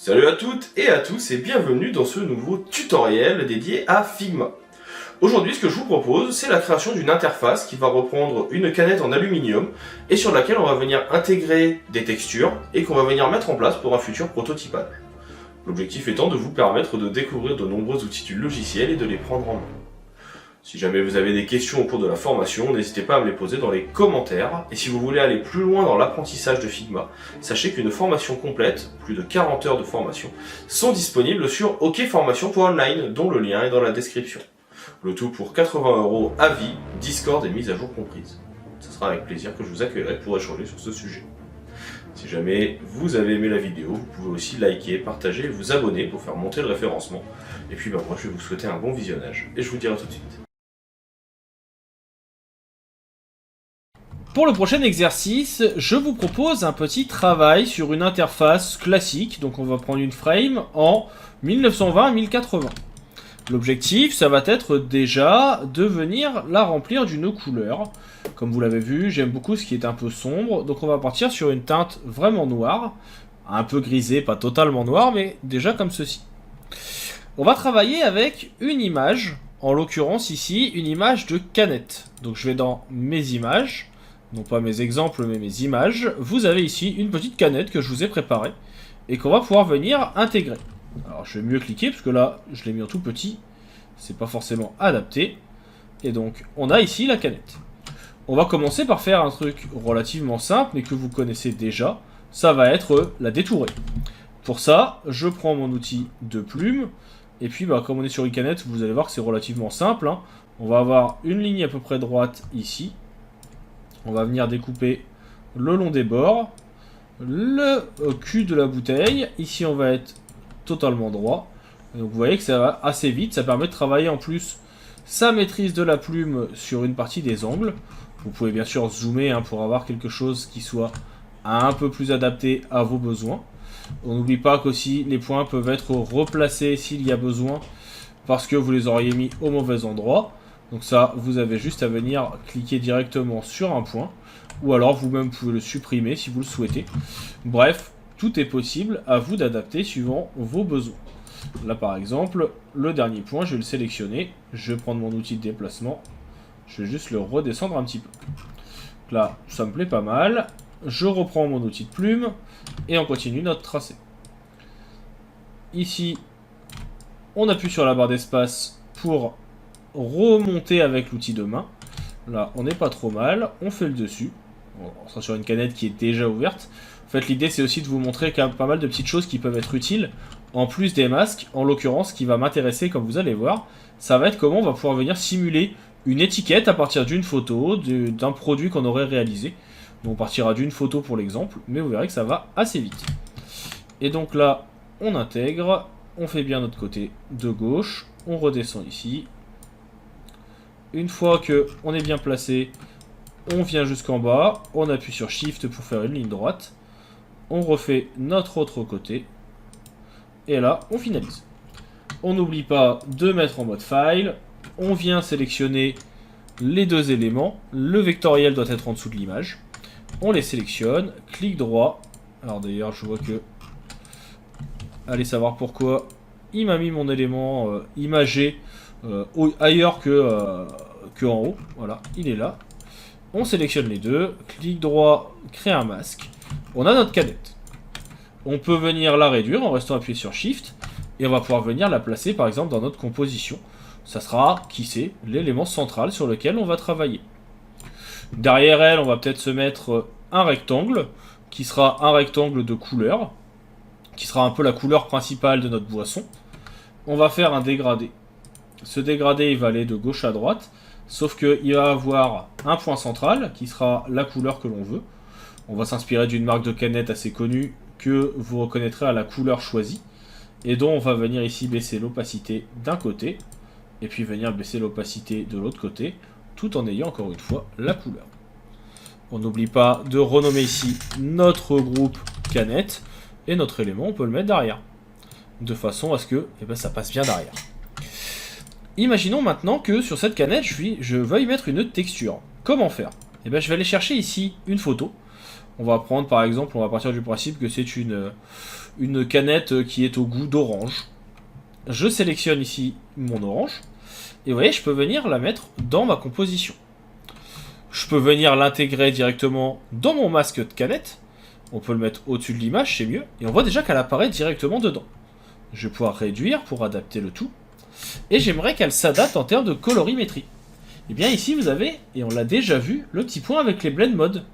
Salut à toutes et à tous et bienvenue dans ce nouveau tutoriel dédié à Figma. Aujourd'hui, ce que je vous propose, c'est la création d'une interface qui va reprendre une canette en aluminium et sur laquelle on va venir intégrer des textures et qu'on va venir mettre en place pour un futur prototypage. L'objectif étant de vous permettre de découvrir de nombreux outils du logiciel et de les prendre en main. Si jamais vous avez des questions au cours de la formation, n'hésitez pas à me les poser dans les commentaires. Et si vous voulez aller plus loin dans l'apprentissage de Figma, sachez qu'une formation complète, plus de 40 heures de formation, sont disponibles sur okformation.online, dont le lien est dans la description. Le tout pour 80 € à vie, Discord et mise à jour comprises. Ce sera avec plaisir que je vous accueillerai pour échanger sur ce sujet. Si jamais vous avez aimé la vidéo, vous pouvez aussi liker, partager et vous abonner pour faire monter le référencement. Et puis moi je vais vous souhaiter un bon visionnage et je vous dis à tout de suite. Pour le prochain exercice, je vous propose un petit travail sur une interface classique. Donc on va prendre une frame en 1920-1080. L'objectif, ça va être déjà de venir la remplir d'une couleur. Comme vous l'avez vu, j'aime beaucoup ce qui est un peu sombre. Donc on va partir sur une teinte vraiment noire. Un peu grisée, pas totalement noire, mais déjà comme ceci. On va travailler avec une image. En l'occurrence ici, une image de canette. Donc je vais dans mes images. Non pas mes exemples, mais mes images. Vous avez ici une petite canette que je vous ai préparée et qu'on va pouvoir venir intégrer. Alors je vais mieux cliquer parce que là, je l'ai mis en tout petit. C'est pas forcément adapté. Et donc, on a ici la canette. On va commencer par faire un truc relativement simple, mais que vous connaissez déjà. Ça va être la détourer. Pour ça, je prends mon outil de plume. Et puis, comme on est sur une canette, vous allez voir que c'est relativement simple. On va avoir une ligne à peu près droite ici. On va venir découper le long des bords, le cul de la bouteille. Ici, on va être totalement droit. Donc, vous voyez que ça va assez vite. Ça permet de travailler en plus sa maîtrise de la plume sur une partie des angles. Vous pouvez bien sûr zoomer pour avoir quelque chose qui soit un peu plus adapté à vos besoins. On n'oublie pas qu'aussi les points peuvent être replacés s'il y a besoin parce que vous les auriez mis au mauvais endroit. Donc ça, vous avez juste à venir cliquer directement sur un point, ou alors vous-même pouvez le supprimer si vous le souhaitez. Bref, tout est possible, à vous d'adapter suivant vos besoins. Là par exemple, le dernier point, je vais le sélectionner, je vais prendre mon outil de déplacement, je vais juste le redescendre un petit peu. Donc là, ça me plaît pas mal, je reprends mon outil de plume, et on continue notre tracé. Ici, on appuie sur la barre d'espace pour remonter avec l'outil de main. Là, on n'est pas trop mal. On fait le dessus. On sera sur une canette qui est déjà ouverte. En fait, l'idée, c'est aussi de vous montrer quand même pas mal de petites choses qui peuvent être utiles. En plus des masques, en l'occurrence, ce qui va m'intéresser, comme vous allez voir, ça va être comment on va pouvoir venir simuler une étiquette à partir d'une photo, d'un produit qu'on aurait réalisé. Donc, on partira d'une photo pour l'exemple, mais vous verrez que ça va assez vite. Et donc là, on intègre. On fait bien notre côté de gauche. On redescend ici. Une fois qu'on est bien placé, on vient jusqu'en bas, on appuie sur Shift pour faire une ligne droite, on refait notre autre côté, et là, on finalise. On n'oublie pas de mettre en mode File, on vient sélectionner les deux éléments, le vectoriel doit être en dessous de l'image, on les sélectionne, clic droit, alors d'ailleurs je vois que, allez savoir pourquoi, il m'a mis mon élément imagé ailleurs que en haut, voilà, il est là. On sélectionne les deux, clic droit, créer un masque. On a notre canette. On peut venir la réduire en restant appuyé sur Shift, et on va pouvoir venir la placer par exemple dans notre composition. Ça sera, qui sait, l'élément central sur lequel on va travailler. Derrière elle, on va peut-être se mettre un rectangle, qui sera un rectangle de couleur, qui sera un peu la couleur principale de notre boisson. On va faire un dégradé. Ce dégradé, il va aller de gauche à droite, sauf qu'il va avoir un point central, qui sera la couleur que l'on veut. On va s'inspirer d'une marque de canette assez connue, que vous reconnaîtrez à la couleur choisie, et dont on va venir ici baisser l'opacité d'un côté, et puis venir baisser l'opacité de l'autre côté, tout en ayant encore une fois la couleur. On n'oublie pas de renommer ici notre groupe canette, et notre élément, on peut le mettre derrière, de façon à ce que ça passe bien derrière. Imaginons maintenant que sur cette canette, je veuille mettre une texture. Comment faire? Je vais aller chercher ici une photo. On va prendre par exemple, on va partir du principe que c'est une canette qui est au goût d'orange. Je sélectionne ici mon orange. Et vous voyez, je peux venir la mettre dans ma composition. Je peux venir l'intégrer directement dans mon masque de canette. On peut le mettre au-dessus de l'image, c'est mieux. Et on voit déjà qu'elle apparaît directement dedans. Je vais pouvoir réduire pour adapter le tout. Et j'aimerais qu'elle s'adapte en termes de colorimétrie. Et bien ici vous avez, et on l'a déjà vu, le petit point avec les blend modes.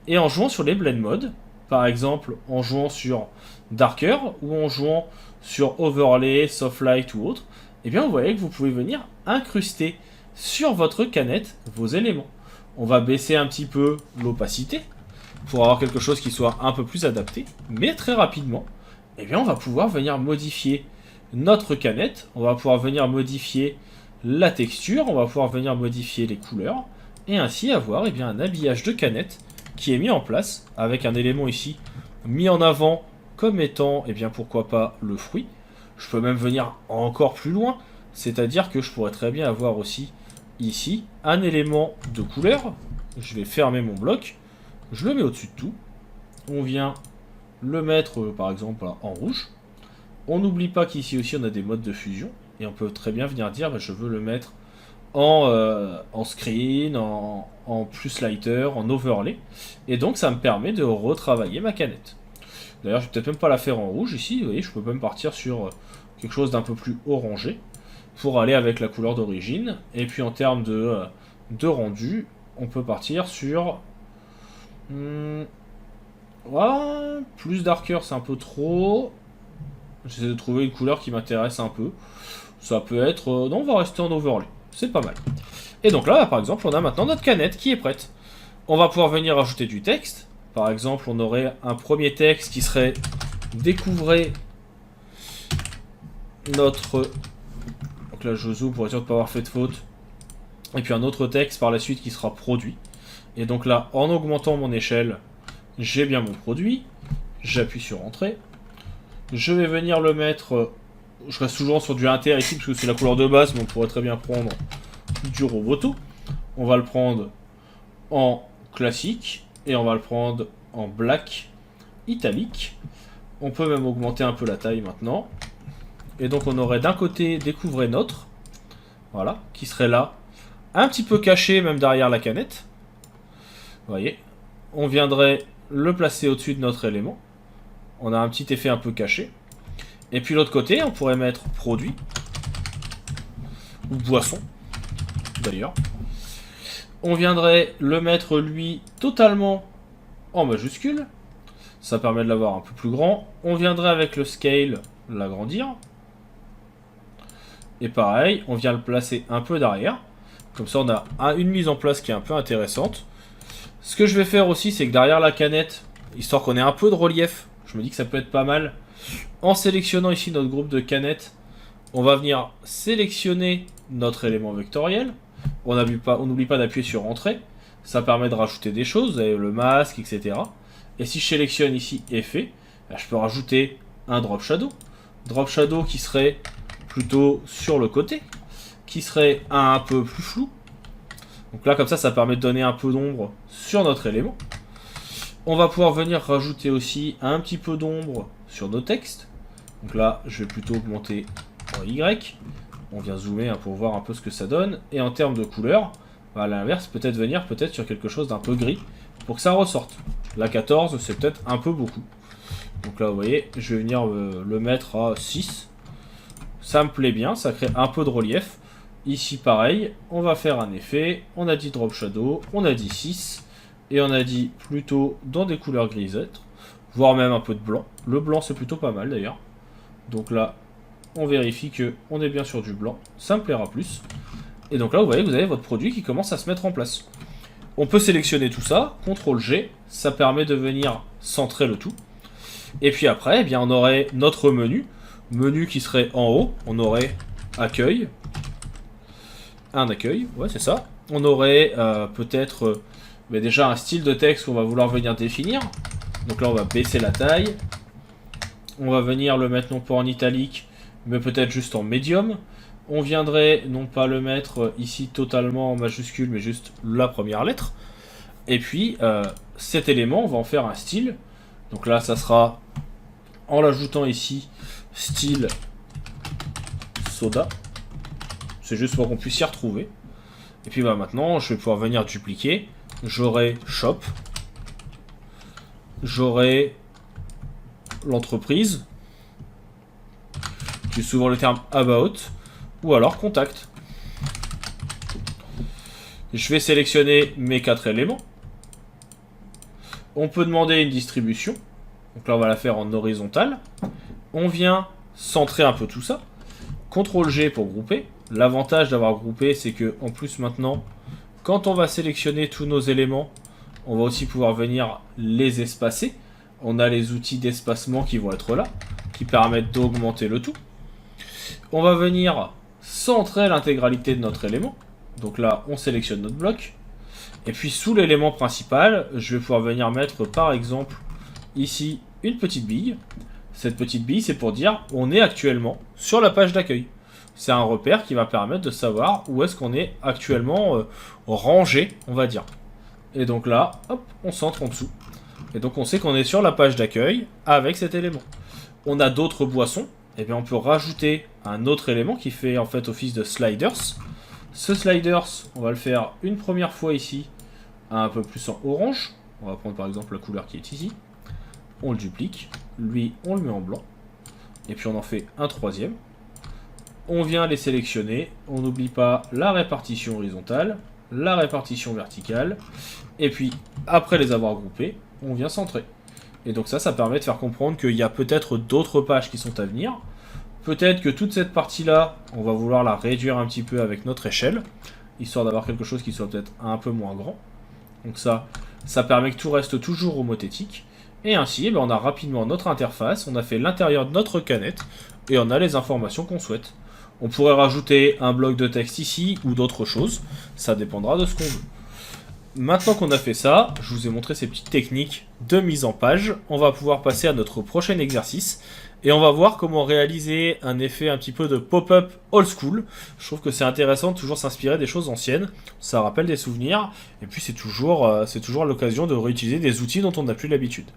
Et en jouant sur les blend modes, par exemple en jouant sur Darker ou en jouant sur Overlay, Soft Light ou autre, et bien vous voyez que vous pouvez venir incruster sur votre canette vos éléments. On va baisser un petit peu l'opacité pour avoir quelque chose qui soit un peu plus adapté, mais très rapidement, et bien on va pouvoir venir modifier notre canette, on va pouvoir venir modifier la texture, on va pouvoir venir modifier les couleurs, et ainsi avoir eh bien, un habillage de canette qui est mis en place, avec un élément ici mis en avant comme étant, eh bien pourquoi pas, le fruit. Je peux même venir encore plus loin, c'est-à-dire que je pourrais très bien avoir aussi ici un élément de couleur. Je vais fermer mon bloc, je le mets au-dessus de tout, on vient le mettre par exemple en rouge. On n'oublie pas qu'ici aussi on a des modes de fusion, et on peut très bien venir dire bah, je veux le mettre en screen, en plus lighter, en overlay, et donc ça me permet de retravailler ma canette. D'ailleurs je vais peut-être même pas la faire en rouge ici, vous voyez je peux même partir sur quelque chose d'un peu plus orangé, pour aller avec la couleur d'origine, et puis en termes de rendu, on peut partir sur... ouais, plus darker c'est un peu trop... J'essaie de trouver une couleur qui m'intéresse un peu. Ça peut être... non, on va rester en overlay. C'est pas mal. Et donc là, par exemple, on a maintenant notre canette qui est prête. On va pouvoir venir ajouter du texte. Par exemple, on aurait un premier texte qui serait « Découvrez notre... » Donc là, je zoome pour être sûr de ne pas avoir fait de faute. Et puis un autre texte par la suite qui sera « Produit ». Et donc là, en augmentant mon échelle, j'ai bien mon produit. J'appuie sur « Entrée ». Je vais venir le mettre, je reste toujours sur du inter ici parce que c'est la couleur de base, mais on pourrait très bien prendre du Roboto. On va le prendre en classique et on va le prendre en black italique. On peut même augmenter un peu la taille maintenant. Et donc on aurait d'un côté Découvrez notre, voilà, qui serait là, un petit peu caché même derrière la canette. Vous voyez, on viendrait le placer au-dessus de notre élément. On a un petit effet un peu caché. Et puis l'autre côté, on pourrait mettre produit. Ou boisson. D'ailleurs. On viendrait le mettre, lui, totalement en majuscule. Ça permet de l'avoir un peu plus grand. On viendrait avec le scale l'agrandir. Et pareil, on vient le placer un peu derrière. Comme ça, on a une mise en place qui est un peu intéressante. Ce que je vais faire aussi, c'est que derrière la canette, histoire qu'on ait un peu de relief, je me dis que ça peut être pas mal. En sélectionnant ici notre groupe de canettes, on va venir sélectionner notre élément vectoriel. On n'oublie pas d'appuyer sur Entrée. Ça permet de rajouter des choses, vous avez le masque, etc. Et si je sélectionne ici Effet, je peux rajouter un Drop Shadow. Drop Shadow qui serait plutôt sur le côté, qui serait un peu plus flou. Donc là, comme ça permet de donner un peu d'ombre sur notre élément. On va pouvoir venir rajouter aussi un petit peu d'ombre sur nos textes. Donc là, je vais plutôt augmenter en Y. On vient zoomer pour voir un peu ce que ça donne. Et en termes de couleur, à l'inverse, peut-être venir sur quelque chose d'un peu gris pour que ça ressorte. La 14, c'est peut-être un peu beaucoup. Donc là, vous voyez, je vais venir le mettre à 6. Ça me plaît bien, ça crée un peu de relief. Ici, pareil, on va faire un effet. On a dit Drop Shadow, on a dit 6. Et on a dit plutôt dans des couleurs grisâtres, voire même un peu de blanc. Le blanc c'est plutôt pas mal d'ailleurs. Donc là, on vérifie que on est bien sur du blanc, ça me plaira plus. Et donc là, vous voyez, vous avez votre produit qui commence à se mettre en place. On peut sélectionner tout ça, CTRL G, ça permet de venir centrer le tout. Et puis après, eh bien, on aurait notre menu qui serait en haut, on aurait accueil, un accueil, ouais c'est ça. On aurait peut-être... mais déjà un style de texte qu'on va vouloir venir définir. Donc là on va baisser la taille. On va venir le mettre non pas en italique, mais peut-être juste en médium. On viendrait non pas le mettre ici totalement en majuscule, mais juste la première lettre. Et puis cet élément, on va en faire un style. Donc là, ça sera, en l'ajoutant ici, style soda. C'est juste pour qu'on puisse s'y retrouver. Et puis bah, maintenant, je vais pouvoir venir dupliquer. J'aurai shop. J'aurai l'entreprise. J'utilise souvent le terme about. Ou alors contact. Je vais sélectionner mes 4 éléments. On peut demander une distribution. Donc là, on va la faire en horizontale. On vient centrer un peu tout ça. CTRL G pour grouper. L'avantage d'avoir groupé, c'est que en plus maintenant, quand on va sélectionner tous nos éléments, on va aussi pouvoir venir les espacer. On a les outils d'espacement qui vont être là, qui permettent d'augmenter le tout. On va venir centrer l'intégralité de notre élément. Donc là, on sélectionne notre bloc. Et puis sous l'élément principal, je vais pouvoir venir mettre par exemple ici une petite bille. Cette petite bille, c'est pour dire on est actuellement sur la page d'accueil. C'est un repère qui va permettre de savoir où est-ce qu'on est actuellement rangé, on va dire. Et donc là, hop, on centre en dessous. Et donc on sait qu'on est sur la page d'accueil avec cet élément. On a d'autres boissons. Et bien on peut rajouter un autre élément qui fait en fait office de sliders. Ce sliders, on va le faire une première fois ici, un peu plus en orange. On va prendre par exemple la couleur qui est ici. On le duplique. Lui, on le met en blanc. Et puis on en fait un troisième. On vient les sélectionner. On n'oublie pas la répartition horizontale, la répartition verticale. Et puis, après les avoir groupés, on vient centrer. Et donc ça permet de faire comprendre qu'il y a peut-être d'autres pages qui sont à venir. Peut-être que toute cette partie-là, on va vouloir la réduire un petit peu avec notre échelle, histoire d'avoir quelque chose qui soit peut-être un peu moins grand. Donc ça permet que tout reste toujours homothétique. Et ainsi, on a rapidement notre interface, on a fait l'intérieur de notre canette, et on a les informations qu'on souhaite. On pourrait rajouter un bloc de texte ici, ou d'autres choses, ça dépendra de ce qu'on veut. Maintenant qu'on a fait ça, je vous ai montré ces petites techniques de mise en page, on va pouvoir passer à notre prochain exercice, et on va voir comment réaliser un effet un petit peu de pop-up old school. Je trouve que c'est intéressant de toujours s'inspirer des choses anciennes, ça rappelle des souvenirs, et puis c'est toujours l'occasion de réutiliser des outils dont on n'a plus l'habitude.